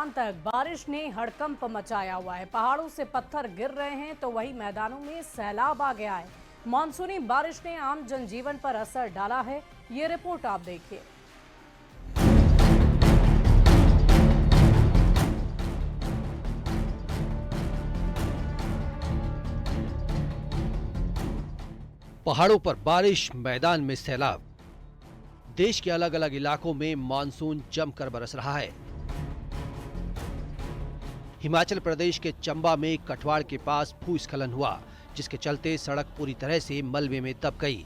राजस्थान तक बारिश ने हड़कंप मचाया हुआ है। पहाड़ों से पत्थर गिर रहे हैं तो वहीं मैदानों में सैलाब आ गया है। मानसूनी बारिश ने आम जनजीवन पर असर डाला है। ये रिपोर्ट आप देखिए। पहाड़ों पर बारिश, मैदान में सैलाब। देश के अलग अलग इलाकों में मानसून जमकर बरस रहा है। हिमाचल प्रदेश के चंबा में कटवाड़ के पास भूस्खलन हुआ, जिसके चलते सड़क पूरी तरह से मलबे में दब गई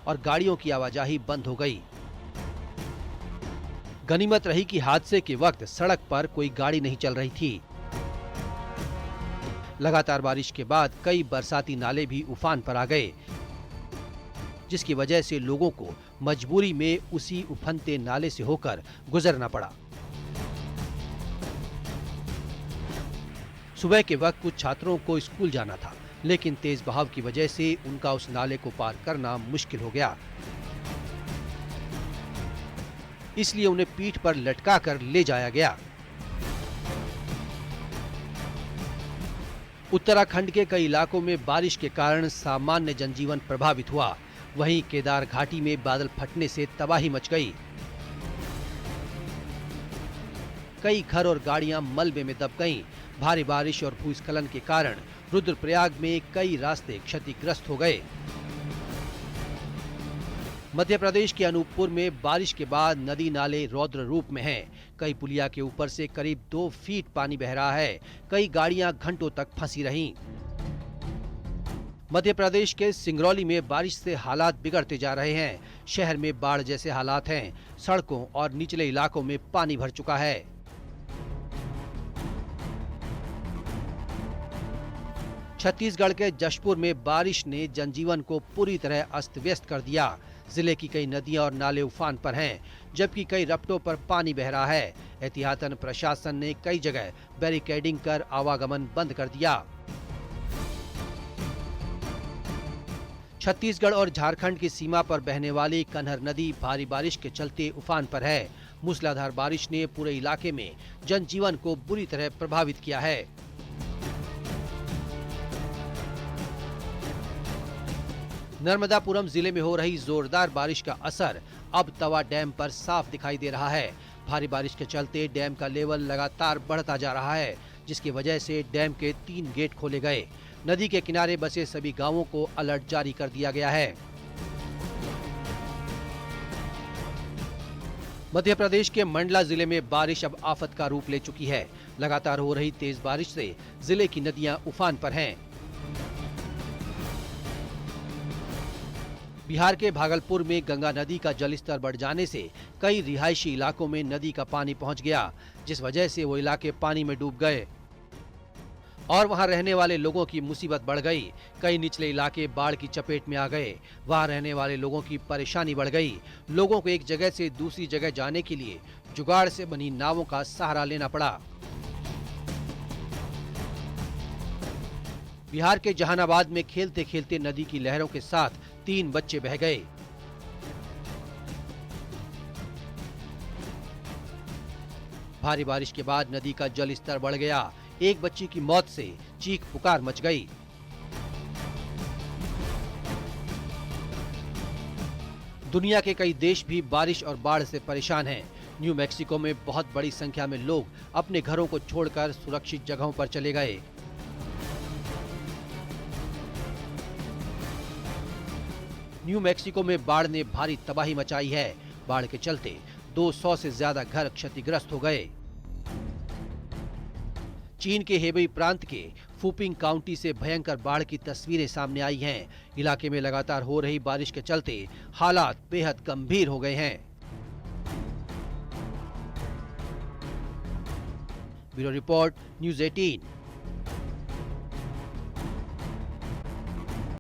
और गाड़ियों की आवाजाही बंद हो गई। गनीमत रही कि हादसे के वक्त सड़क पर कोई गाड़ी नहीं चल रही थी। लगातार बारिश के बाद कई बरसाती नाले भी उफान पर आ गए, जिसकी वजह से लोगों को मजबूरी में उसी उफनते नाले से होकर गुजरना पड़ा। सुबह के वक्त कुछ छात्रों को स्कूल जाना था, लेकिन तेज बहाव की वजह से उनका उस नाले को पार करना मुश्किल हो गया। इसलिए उन्हें पीठ पर लटकाकर ले जाया गया। उत्तराखंड के कई इलाकों में बारिश के कारण सामान्य जनजीवन प्रभावित हुआ। वहीं केदार घाटी में बादल फटने से तबाही मच गई। कई घर और गाड़ियां मलबे में दब गईं। भारी बारिश और भूस्खलन के कारण रुद्रप्रयाग में कई रास्ते क्षतिग्रस्त हो गए। मध्य प्रदेश के अनूपपुर में बारिश के बाद नदी नाले रौद्र रूप में हैं। कई पुलिया के ऊपर से करीब 2 फीट पानी बह रहा है। कई गाड़ियां घंटों तक फंसी रहीं। मध्य प्रदेश के सिंगरौली में बारिश से हालात बिगड़ते जा रहे हैं। शहर में बाढ़ जैसे हालात हैं। सड़कों और निचले इलाकों में पानी भर चुका है। छत्तीसगढ़ के जशपुर में बारिश ने जनजीवन को पूरी तरह अस्त व्यस्त कर दिया। जिले की कई नदियां और नाले उफान पर हैं, जबकि कई रपटों पर पानी बह रहा है। एहतियातन प्रशासन ने कई जगह बैरिकेडिंग कर आवागमन बंद कर दिया। छत्तीसगढ़ और झारखंड की सीमा पर बहने वाली कन्हर नदी भारी बारिश के चलते उफान पर है। मूसलाधार बारिश ने पूरे इलाके में जनजीवन को बुरी तरह प्रभावित किया है। नर्मदापुरम जिले में हो रही जोरदार बारिश का असर अब तवा डैम पर साफ दिखाई दे रहा है। भारी बारिश के चलते डैम का लेवल लगातार बढ़ता जा रहा है, जिसकी वजह से डैम के 3 गेट खोले गए। नदी के किनारे बसे सभी गांवों को अलर्ट जारी कर दिया गया है। मध्य प्रदेश के मंडला जिले में बारिश अब आफत का रूप ले चुकी है। लगातार हो रही तेज बारिश से जिले की नदियां उफान पर हैं। बिहार के भागलपुर में गंगा नदी का जलस्तर बढ़ जाने से कई रिहायशी इलाकों में नदी का पानी पहुंच गया, जिस वजह से वो इलाके पानी में डूब गए और वहां रहने वाले लोगों की मुसीबत बढ़ गई। कई निचले इलाके बाढ़ की चपेट में आ गए। वहां रहने वाले लोगों की परेशानी बढ़ गई। लोगों को एक जगह से दूसरी जगह जाने के लिए जुगाड़ से बनी नावों का सहारा लेना पड़ा। बिहार के जहानाबाद में खेलते खेलते नदी की लहरों के साथ 3 बच्चे बह गए। भारी बारिश के बाद नदी का जल स्तर बढ़ गया। एक बच्ची की मौत से चीख पुकार मच गई। दुनिया के कई देश भी बारिश और बाढ़ से परेशान हैं। न्यू मैक्सिको में बहुत बड़ी संख्या में लोग अपने घरों को छोड़कर सुरक्षित जगहों पर चले गए। न्यू मैक्सिको में बाढ़ ने भारी तबाही मचाई है। बाढ़ के चलते 200 से ज्यादा घर क्षतिग्रस्त हो गए। चीन के हेबेई प्रांत के फुपिंग काउंटी से भयंकर बाढ़ की तस्वीरें सामने आई हैं। इलाके में लगातार हो रही बारिश के चलते हालात बेहद गंभीर हो गए हैं। Bureau report, news 18।